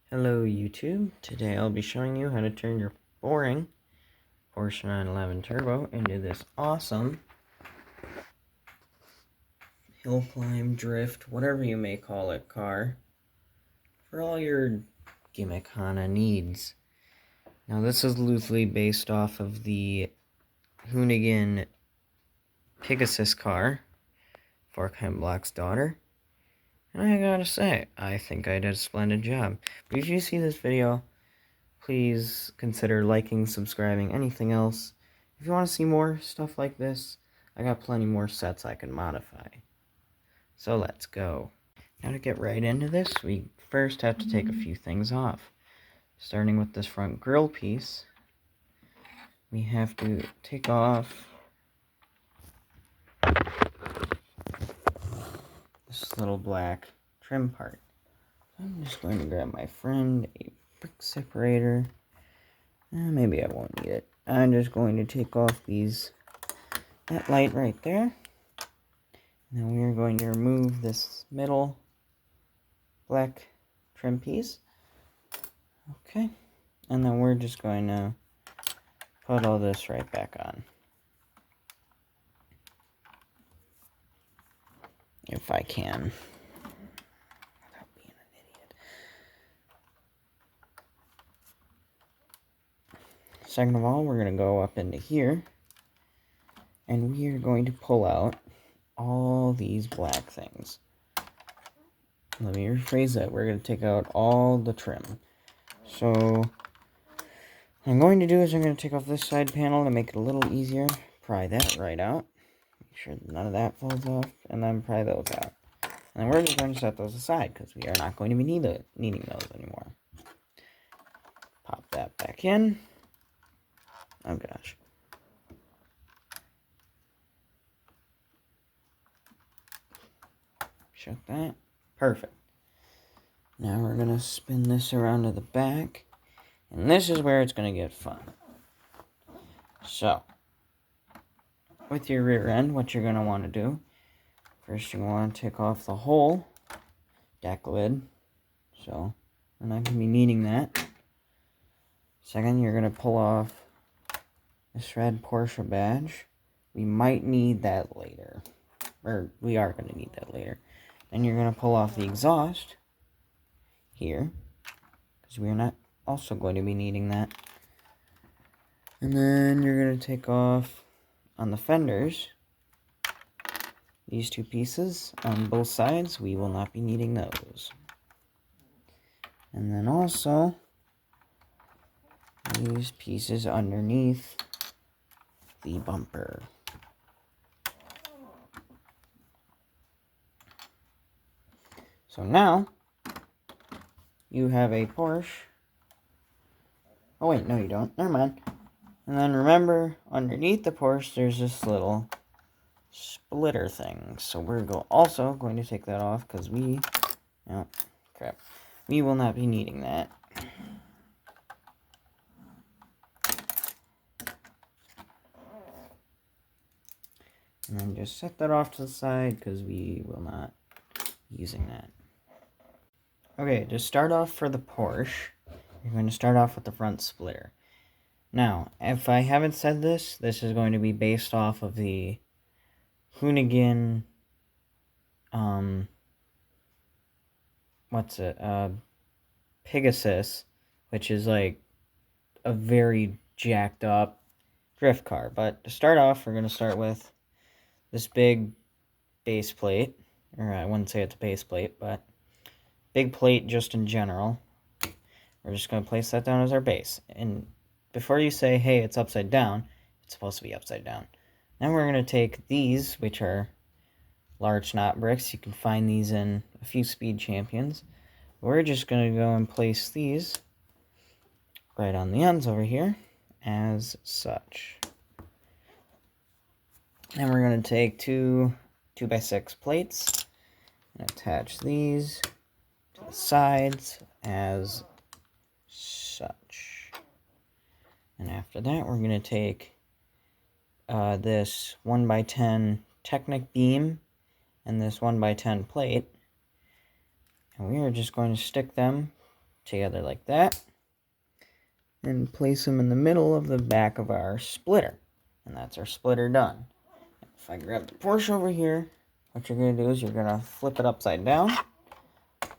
Hello YouTube, today I'll be showing you how to turn your boring Porsche 911 Turbo into this awesome hill climb, drift, whatever you may call it, car for all your gimmick-hana needs. Now this is loosely based off of the Hoonigan Pegasus car, Forkheim Black's daughter, and I gotta say, I think I did a splendid job. But if you see this video, please consider liking, subscribing, anything else. If you want to see more stuff like this, I got plenty more sets I can modify. So let's go. Now to get right into this, we first have to take a few things off. Starting with this front grille piece, we have to take off this little black trim part. I'm just going to grab my friend a brick separator. Maybe I won't need it. I'm just going to take off that light right there. Now we are going to remove this middle black trim piece. Okay. And then we're just going to put all this right back on. If I can. Without being an idiot. Second of all, we're going to go up into here. And we are going to pull out all these black things. Let me rephrase that. We're going to take out all the trim. So, what I'm going to do is I'm going to take off this side panel to make it a little easier. Pry that right out. Make sure none of that falls off. And then pry those out. And then we're just going to set those aside because we are not going to be needing those anymore. Pop that back in. Oh gosh. Shut that. Perfect. Now we're going to spin this around to the back. And this is where it's going to get fun. So, with your rear end, what you're going to want to do, first you want to take off the whole deck lid. So, we're not going to be needing that. Second, you're going to pull off this red Porsche badge. We might need that later. Or, we are going to need that later. Then you're going to pull off the exhaust here. Because we are not also going to be needing that. And then you're going to take off on the fenders these two pieces on both sides. We will not be needing those. And then also these pieces underneath the bumper. So now you have a Porsche. Oh wait, no you don't. Never mind. And then remember, underneath the Porsche, there's this little splitter thing. So we're also going to take that off because we will not be needing that. And then just set that off to the side because we will not be using that. Okay, to start off for the Porsche, you're going to start off with the front splitter. Now, if I haven't said this, this is going to be based off of the Hoonigan, Pegasus, which is like a very jacked up drift car. But to start off, we're going to start with this big base plate, or I wouldn't say it's a base plate, but big plate just in general. We're just going to place that down as our base. And before you say, hey, it's upside down, it's supposed to be upside down. Then we're going to take these, which are large knot bricks. You can find these in a few Speed Champions. We're just going to go and place these right on the ends over here as such. And we're going to take two 2x6 plates and attach these to the sides as such. And after that, we're going to take this 1x10 Technic beam and this 1x10 plate, and we are just going to stick them together like that. And place them in the middle of the back of our splitter. And that's our splitter done. If I grab the Porsche over here, what you're going to do is you're going to flip it upside down.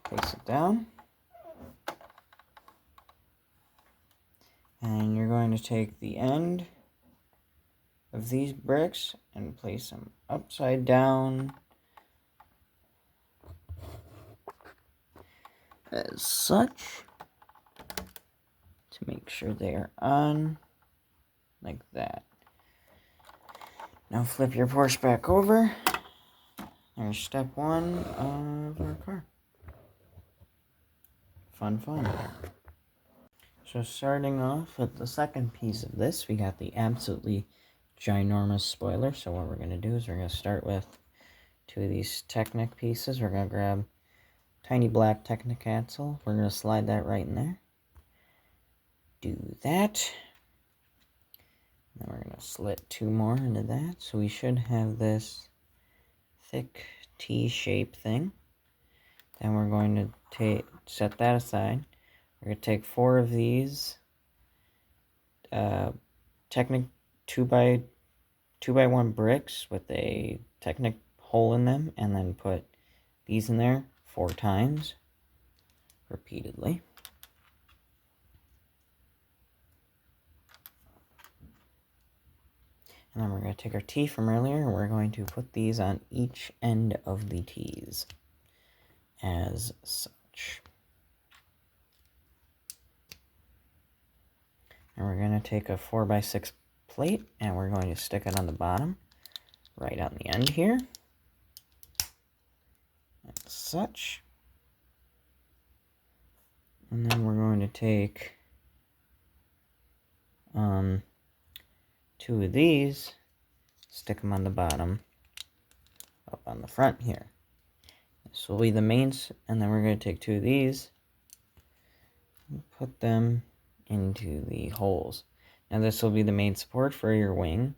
Place it down. And you're going to take the end of these bricks and place them upside down as such to make sure they are on like that. Now flip your Porsche back over. There's step one of our car. Fun, fun. So starting off with the second piece of this, we got the absolutely ginormous spoiler. So what we're going to do is we're going to start with two of these Technic pieces. We're going to grab tiny black Technic axle. We're going to slide that right in there. Do that. Then we're going to slit two more into that. So we should have this thick T-shaped thing. Then we're going to set that aside. We're going to take four of these Technic 2x1 bricks with a Technic hole in them, and then put these in there 4 times repeatedly. And then we're going to take our T from earlier, and we're going to put these on each end of the T's as such. And we're going to take a 4x6 plate, and we're going to stick it on the bottom, right on the end here, as such. And then we're going to take 2 of these, stick them on the bottom, up on the front here. This will be the mains, and then we're going to take 2 of these, and put them into the holes. Now this will be the main support for your wing,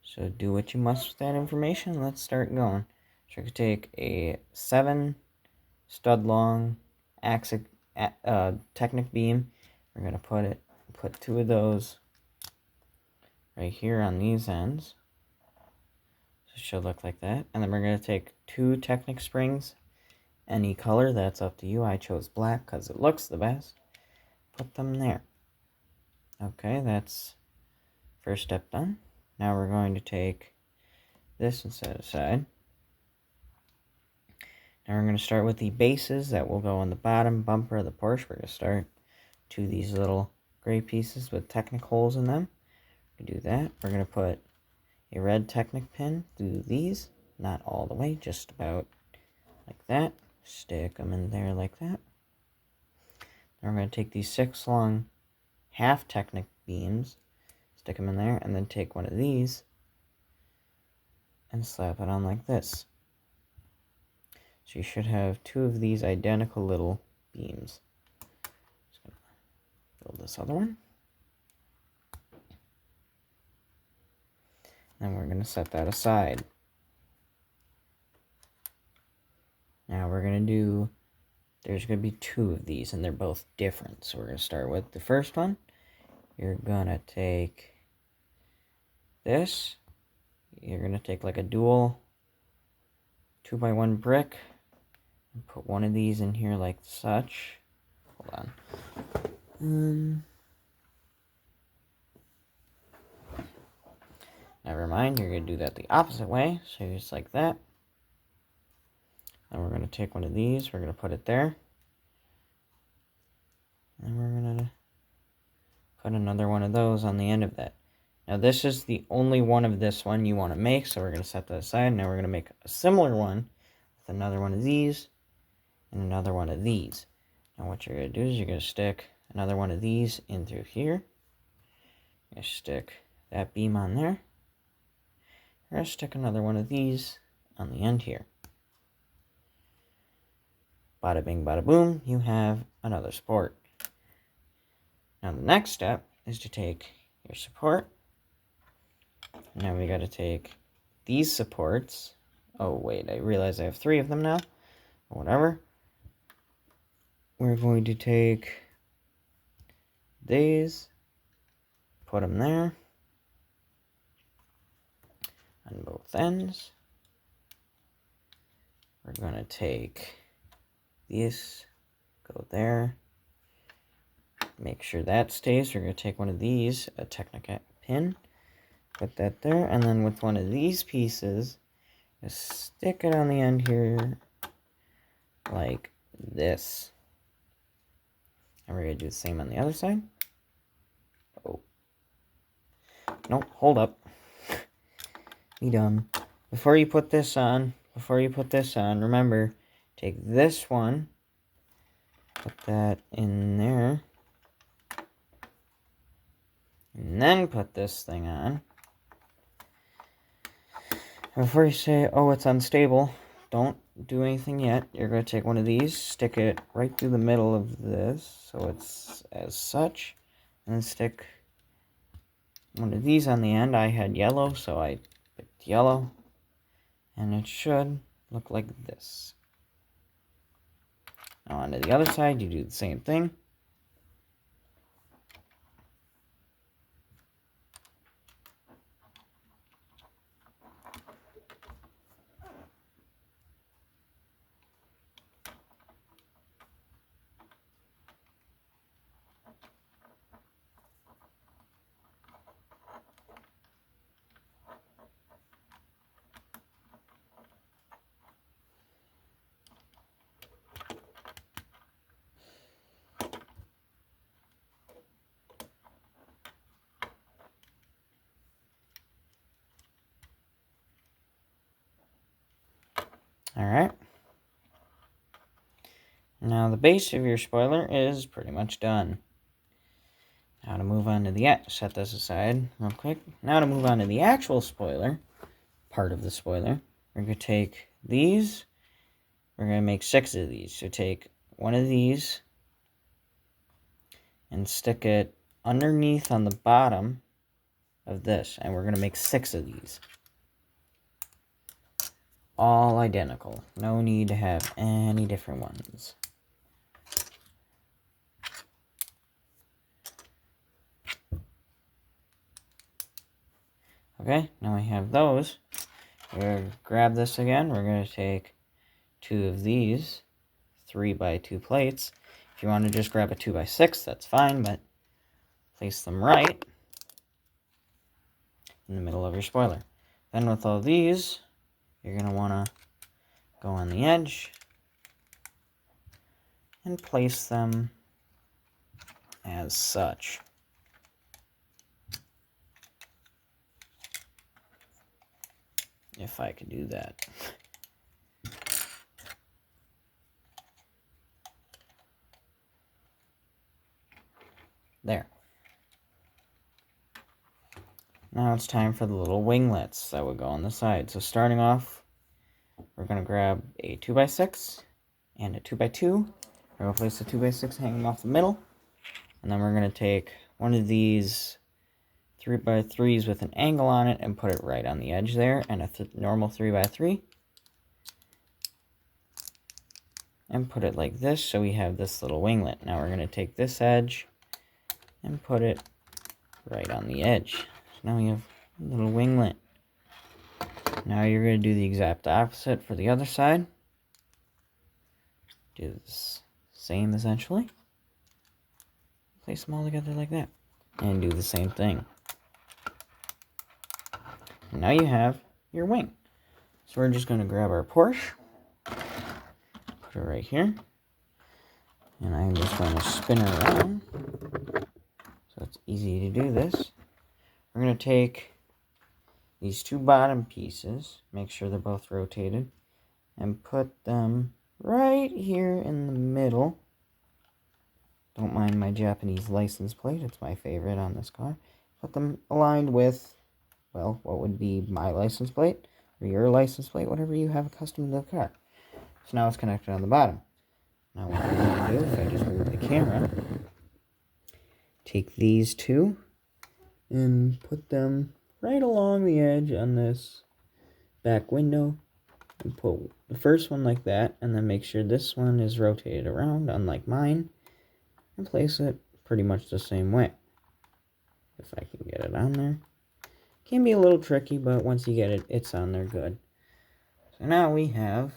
so do what you must with that information. Let's start going. So you could take a 7 stud long Technic beam. We're going to put 2 of those right here on these ends. So it should look like that. And then we're going to take 2 Technic springs, any color, that's up to you. I chose black because it looks the best. Put them there. Okay, that's first step done. Now we're going to take this and set it aside. Now we're going to start with the bases that will go on the bottom bumper of the Porsche. We're going to start 2 of these little gray pieces with Technic holes in them. We do that. We're going to put a red Technic pin through these, not all the way, just about like that. Stick them in there like that. Then we're going to take these 6 long half Technic beams, stick them in there, and then take one of these and slap it on like this. So you should have 2 of these identical little beams. Just going to build this other one. And we're going to set that aside. Now we're going to do, there's going to be 2 of these, and they're both different. So we're going to start with the first one. You're going to take this. You're going to take like a dual 2x1 brick and put one of these in here like such. Hold on. Never mind, you're going to do that the opposite way. So just like that. Then we're going to take one of these, we're going to put it there. And we're going to put another one of those on the end of that. Now this is the only one of this one you want to make, so we're going to set that aside. Now we're going to make a similar one with another one of these and another one of these. Now what you're going to do is you're going to stick another one of these in through here. You're going to stick that beam on there. You're going to stick another one of these on the end here. Bada bing, bada boom, you have another support. Now the next step is to take your support. Now we got to take these supports. Oh wait, I realize I have 3 of them now. Whatever. we're going to take these, put them there on both ends. We're going to take these, go there, make sure that stays. We're going to take one of these, a Technic pin, put that there, and then with one of these pieces, just stick it on the end here like this. And we're going to do the same on the other side. Oh. Nope, hold up. Be done. Before you put this on, remember, take this one, put that in there, and then put this thing on. And before you say, oh, it's unstable, don't do anything yet. You're going to take one of these, stick it right through the middle of this, so it's as such, and then stick one of these on the end. I had yellow, so I picked yellow, and it should look like this. Now onto the other side, you do the same thing. Alright. Now the base of your spoiler is pretty much done. Now to move on to the, set this aside real quick. Now to move on to the actual spoiler, part of the spoiler, we're going to take these, we're going to make 6 of these. So take one of these and stick it underneath on the bottom of this, and we're going to make 6 of these. All identical. No need to have any different ones. Okay, now we have those. We're going to grab this again. We're going to take 2 of these 3x2 plates. If you want to just grab a 2x6, that's fine, but place them right in the middle of your spoiler. Then with all these, you're going to want to go on the edge and place them as such. If I could do that. There. Now it's time for the little winglets that would go on the side. So starting off, we're going to grab a 2x6 and a 2x2. We're going to place the 2x6 hanging off the middle. And then we're going to take one of these 3x3s with an angle on it and put it right on the edge there. And a normal 3x3. And put it like this, so we have this little winglet. Now we're going to take this edge and put it right on the edge. So now we have a little winglet. Now you're going to do the exact opposite for the other side. Do the same essentially. Place them all together like that. And do the same thing. And now you have your wing. So we're just going to grab our Porsche. Put it right here. And I'm just going to spin it around. So it's easy to do this. We're going to take these 2 bottom pieces, make sure they're both rotated, and put them right here in the middle. Don't mind my Japanese license plate, it's my favorite on this car. Put them aligned with, well, what would be my license plate, or your license plate, whatever you have custom to the car. So now it's connected on the bottom. Now what I'm going to do, if I just move the camera, take these 2 and put them right along the edge on this back window, and put the first one like that, and then make sure this one is rotated around, unlike mine, and place it pretty much the same way. If I can get it on there. Can be a little tricky, but once you get it, it's on there good. So now we have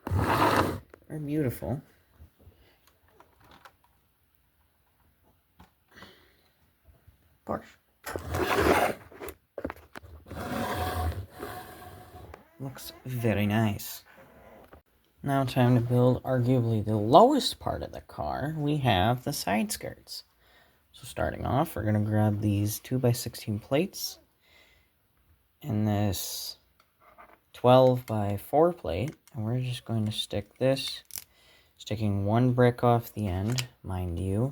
our beautiful Porsche. Looks very nice. Now time to build arguably the lowest part of the car. We have the side skirts. So starting off, we're going to grab these 2x16 plates and this 12x4 plate, and we're just going to stick this, sticking one brick off the end, mind you,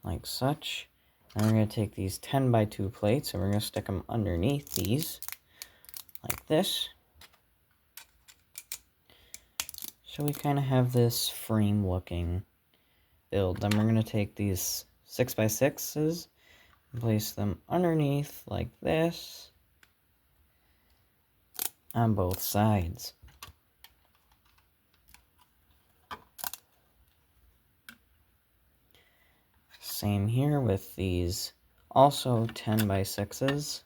like such. And we're going to take these 10x2 plates and we're going to stick them underneath these, like this. So we kind of have this frame looking build. Then we're going to take these 6x6s and place them underneath like this on both sides. Same here with these also 10x6s,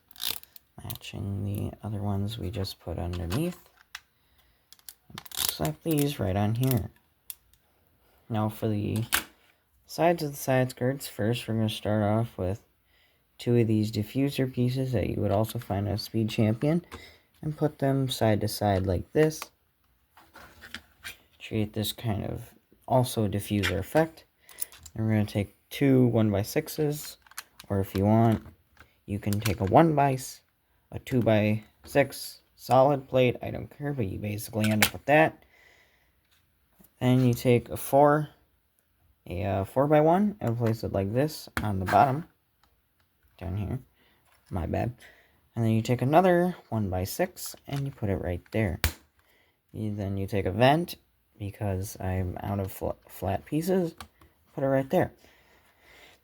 matching the other ones we just put underneath. Slap these right on here. Now for the sides of the side skirts, first we're going to start off with two of these diffuser pieces that you would also find at Speed Champion and put them side to side like this. Create this kind of also diffuser effect. And we're going to take two 1x6s, or if you want, you can take a 2x6 solid plate. I don't care, but you basically end up with that. Then you take a 4x1 and place it like this on the bottom, down here, my bad. And then you take another 1x6 and you put it right there. Then you take a vent, because I'm out of flat pieces, put it right there.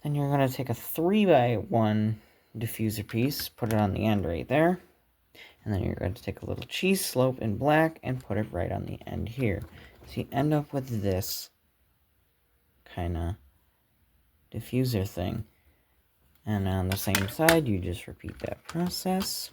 Then you're going to take a 3x1 diffuser piece, put it on the end right there. And then you're going to take a little cheese slope in black and put it right on the end here. So you end up with this kind of diffuser thing. And on the same side, you just repeat that process.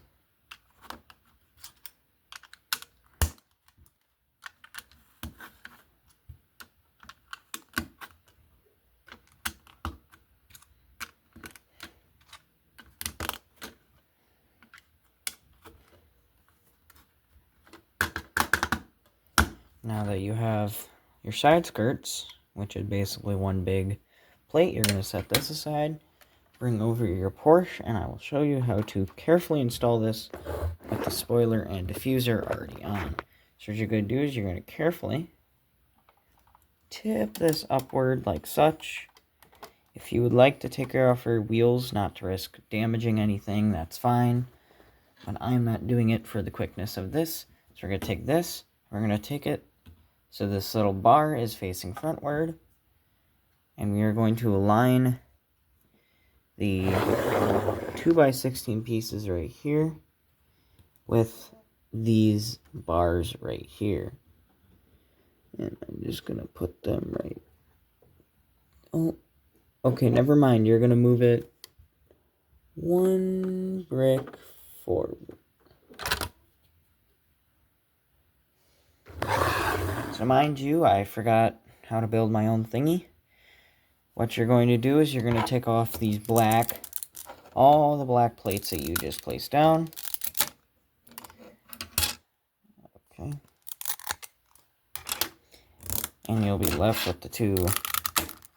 Now that you have your side skirts, which is basically one big plate, you're going to set this aside, bring over your Porsche, and I will show you how to carefully install this with the spoiler and diffuser already on. So what you're going to do is you're going to carefully tip this upward like such. If you would like to take care of your wheels, not to risk damaging anything, that's fine. But I'm not doing it for the quickness of this. So we're going to take this, we're going to take it so this little bar is facing frontward, and we are going to align the 2x16 pieces right here with these bars right here. And I'm just going to put them right. Oh, okay, never mind. You're going to move it one brick forward. So mind you, I forgot how to build my own thingy. What you're going to do is you're going to take off these all the black plates that you just placed down. Okay. And you'll be left with the two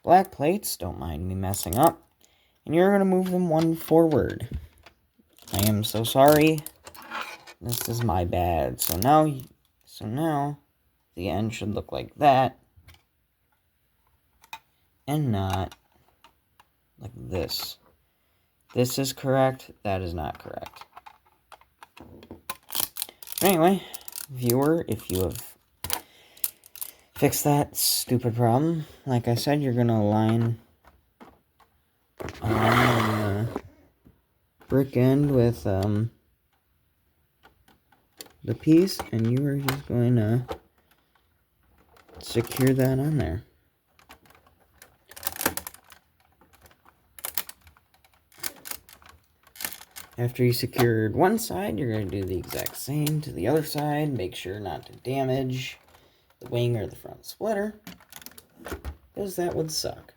black plates. Don't mind me messing up. And you're going to move them one forward. I am so sorry. This is my bad. So now the end should look like that. And not like this. This is correct. That is not correct. Anyway, viewer, if you have fixed that stupid problem, like I said, you're going to align the brick end with the piece, and you are just going to secure that on there. After you secured one side, you're going to do the exact same to the other side. Make sure not to damage the wing or the front splitter, because that would suck.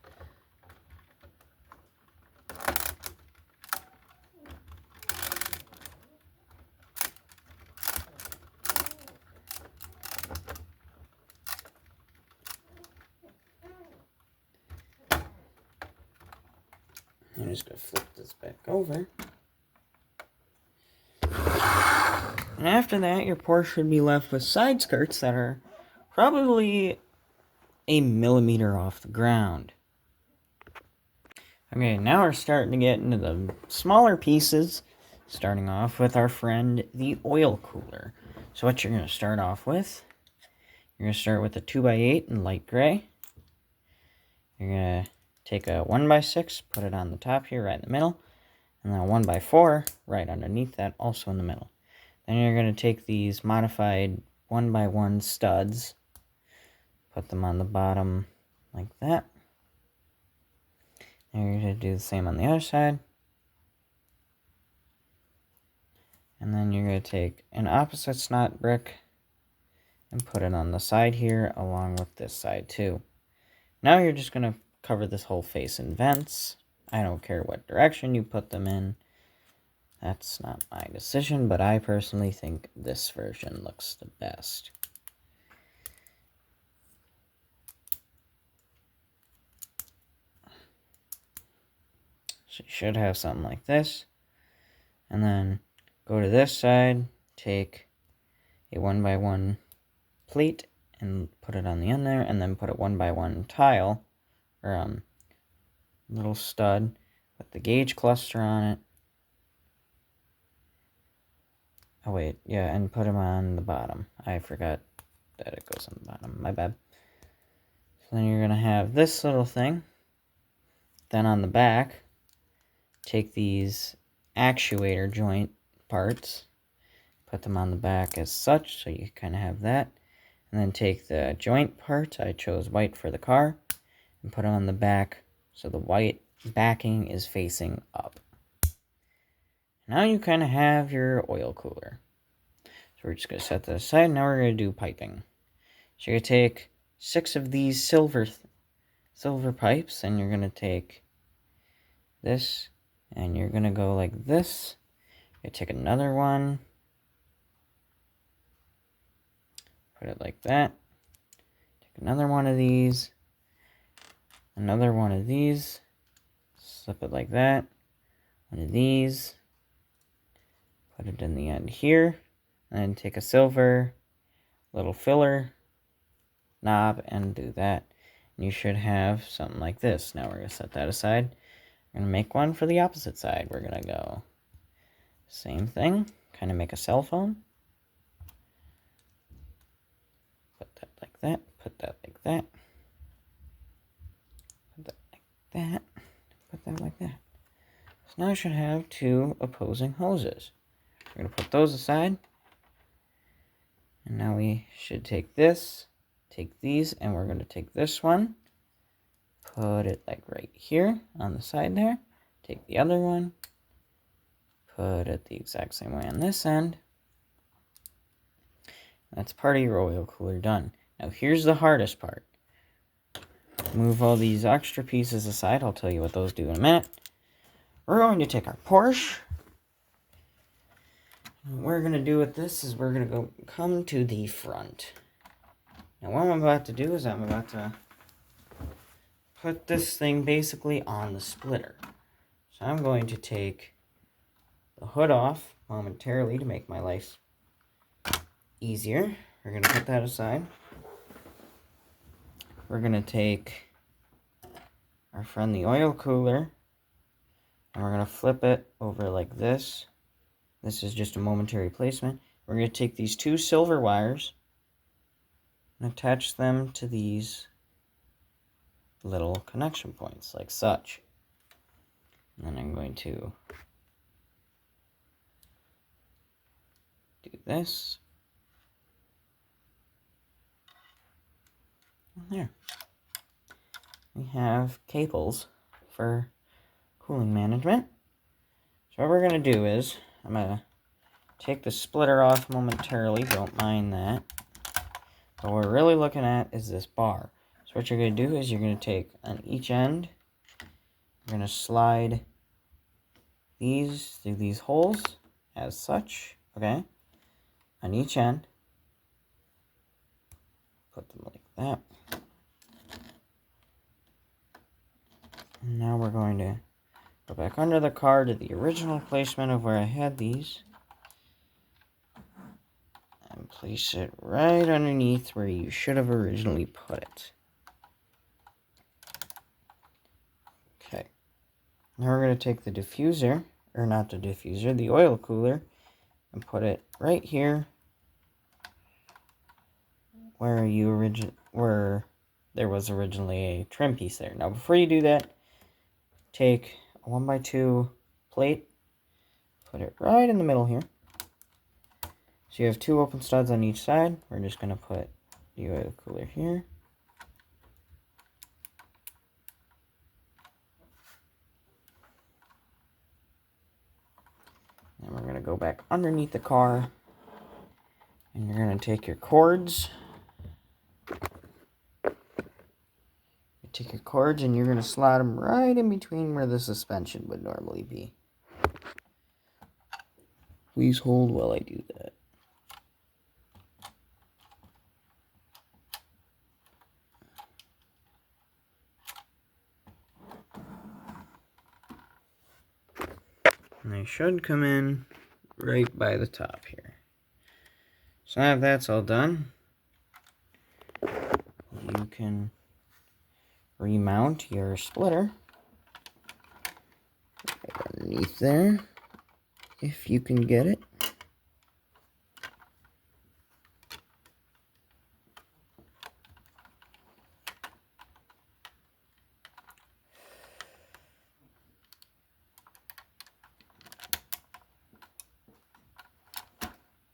I'm just going to flip this back over. And after that, your Porsche should be left with side skirts that are probably a millimeter off the ground. Okay, now we're starting to get into the smaller pieces, starting off with our friend, the oil cooler. So what you're going to start off with, you're going to start with a 2x8 in light gray. You're going to take a 1x6, put it on the top here, right in the middle, and then a 1x4 right underneath that, also in the middle. Then you're going to take these modified 1x1 studs, put them on the bottom like that. And you're going to do the same on the other side. And then you're going to take an opposite snot brick and put it on the side here along with this side too. Now you're just going to cover this whole face in vents. I don't care what direction you put them in. That's not my decision, but I personally think this version looks the best. So you should have something like this. And then go to this side, take a 1x1 plate and put it on the end there, and then put a 1x1 tile, or little stud with the gauge cluster on it. Oh wait, yeah, and put them on the bottom. I forgot that it goes on the bottom, my bad. So then you're going to have this little thing. Then on the back, take these actuator joint parts, put them on the back as such, so you kind of have that. And then take the joint parts, I chose white for the car, and put them on the back so the white backing is facing up. Now you kind of have your oil cooler. So we're just going to set that aside. Now we're going to do piping. So you're going to take 6 of these silver pipes, and you're going to take this, and you're going to go like this. You take another one, put it like that. Take another one of these, another one of these, slip it like that. One of these, put it in the end here, and then take a silver little filler knob and do that. And you should have something like this. Now we're going to set that aside. We're going to make one for the opposite side. We're going to go same thing, kind of make a cell phone. Put that like that, put that like that, put that like that, put that like that. So now I should have 2 opposing hoses. We're going to put those aside. And now we should take this, take these, and we're going to take this one, put it like right here on the side there, take the other one, put it the exact same way on this end. That's part of your oil cooler done. Now here's the hardest part. Move all these extra pieces aside. I'll tell you what those do in a minute. We're going to take our Porsche. What we're going to do with this is we're going to come to the front. Now what I'm about to do is I'm about to put this thing basically on the splitter. So I'm going to take the hood off momentarily to make my life easier. We're going to put that aside. We're going to take our friend the oil cooler, and we're going to flip it over like this. This is just a momentary placement. We're going to take these 2 silver wires and attach them to these little connection points, like such. And then I'm going to do this. There. We have cables for cooling management. So what we're going to do is, I'm going to take the splitter off momentarily, don't mind that. What we're really looking at is this bar. So what you're going to do is you're going to take on each end, you're going to slide these through these holes as such, okay? On each end. Put them like that. And now we're going to go back under the car to the original placement of where I had these. And place it right underneath where you should have originally put it. Okay. Now we're going to take the diffuser, or not the diffuser, the oil cooler, and put it right here where there was originally a trim piece there. Now before you do that, take a 1x2 plate, put it right in the middle here. So you have 2 open studs on each side. We're just going to put the oil cooler here. Then we're going to go back underneath the car. And you're going to take your cords. Take your cords and you're going to slide them right in between where the suspension would normally be. Please hold while I do that. And they should come in right by the top here. So now that that's all done, you can remount your splitter right underneath there, if you can get it.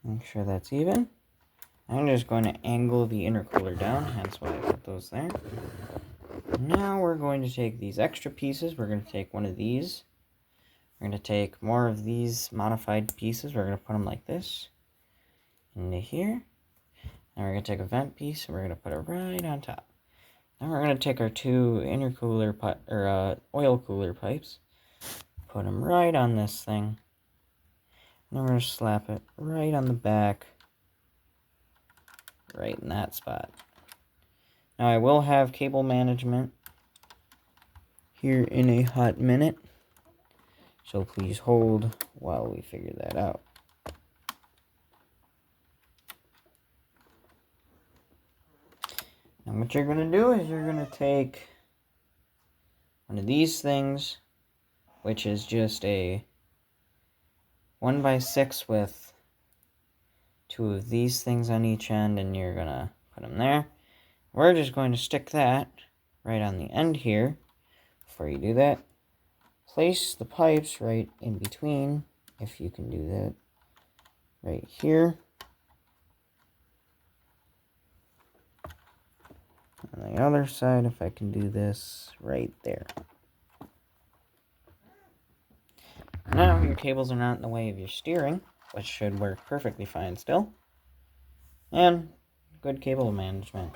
Make sure that's even. I'm just going to angle the intercooler down, hence why I put those there. Now we're going to take these extra pieces. We're going to take one of these. We're going to take more of these modified pieces. We're going to put them like this into here. And we're going to take a vent piece and we're going to put it right on top. Now we're going to take our 2 oil cooler pipes, put them right on this thing. And then we're going to slap it right on the back, right in that spot. Now I will have cable management here in a hot minute, so please hold while we figure that out. Now what you're going to do is you're going to take one of these things, which is just a 1x6 with 2 of these things on each end, and you're going to put them there. We're just going to stick that right on the end here. Before you do that, place the pipes right in between, if you can do that, right here. On the other side, if I can do this, right there. Now your cables are not in the way of your steering, which should work perfectly fine still. And good cable management.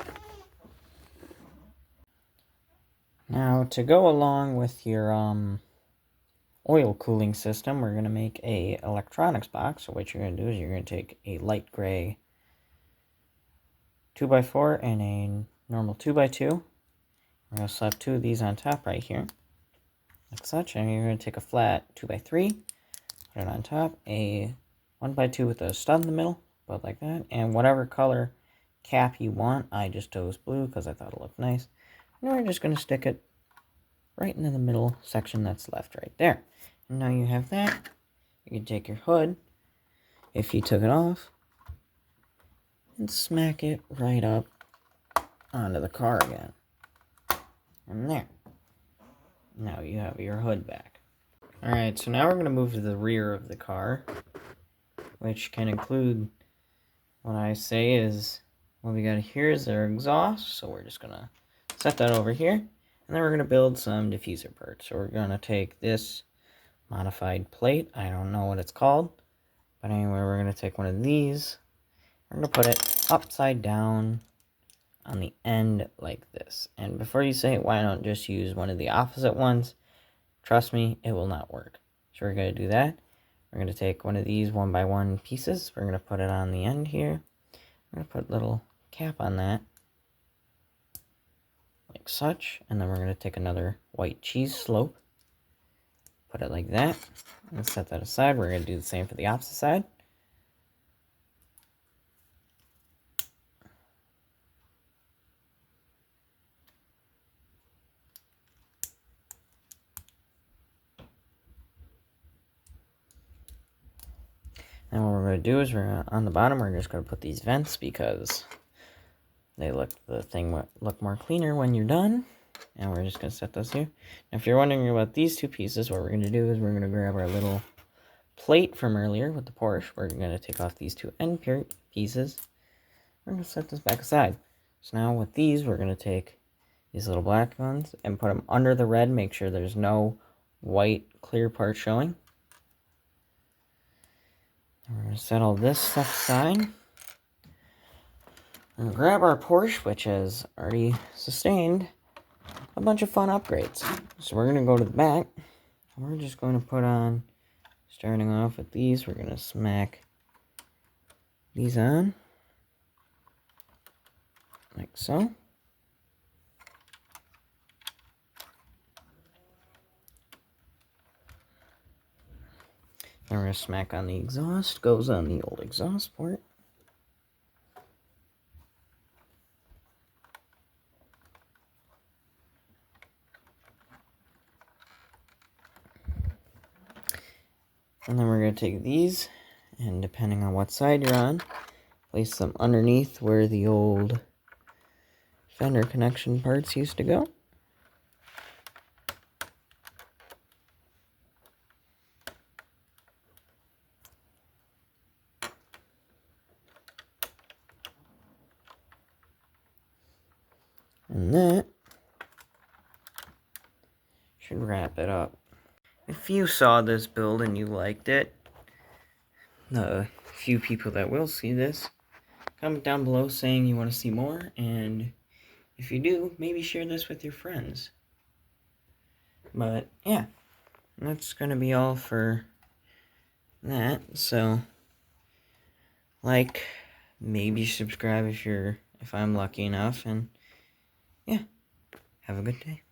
Now to go along with your oil cooling system, we're going to make a electronics box. So what you're going to do is you're going to take a light gray 2x4 and a normal 2x2. We're going to slap 2 of these on top right here, like such. And you're going to take a flat 2x3, put it on top, a 1x2 with a stud in the middle, about like that. And whatever color cap you want, I just chose blue because I thought it looked nice. And we're just going to stick it right into the middle section that's left right there. And now you have that. You can take your hood, if you took it off, and smack it right up onto the car again. And there. Now you have your hood back. Alright, so now we're going to move to the rear of the car, which can include what I say is what we got here is our exhaust, so we're just gonna set that over here, and then we're gonna build some diffuser parts. So we're gonna take this modified plate, I don't know what it's called, but anyway, we're gonna take one of these, we're gonna put it upside down on the end like this. And before you say, why not just use one of the opposite ones, trust me, it will not work. So we're gonna do that. We're gonna take one of these 1x1 pieces, we're gonna put it on the end here, we're gonna put a little cap on that, like such, and then we're going to take another white cheese slope, put it like that, and set that aside. We're going to do the same for the opposite side. And what we're going to do is on the bottom, we're just going to put these vents because the thing will look more cleaner when you're done. And we're just going to set those here. Now, if you're wondering about these two pieces, what we're going to do is we're going to grab our little plate from earlier with the Porsche. We're going to take off these two end pieces. We're going to set this back aside. So now with these, we're going to take these little black ones and put them under the red. Make sure there's no white clear part showing. And we're going to set all this stuff aside. And grab our Porsche, which has already sustained a bunch of fun upgrades. So we're going to go to the back. And we're just going to put on, starting off with these, we're going to smack these on. Like so. Then we're going to smack on the exhaust. Goes on the old exhaust port. And then we're going to take these, and depending on what side you're on, place them underneath where the old fender connection parts used to go. And that should wrap it up. If you saw this build and you liked it, the few people that will see this, comment down below saying you want to see more, and if you do, maybe share this with your friends. But yeah, that's going to be all for that. So like, maybe subscribe if I'm lucky enough, and yeah, have a good day.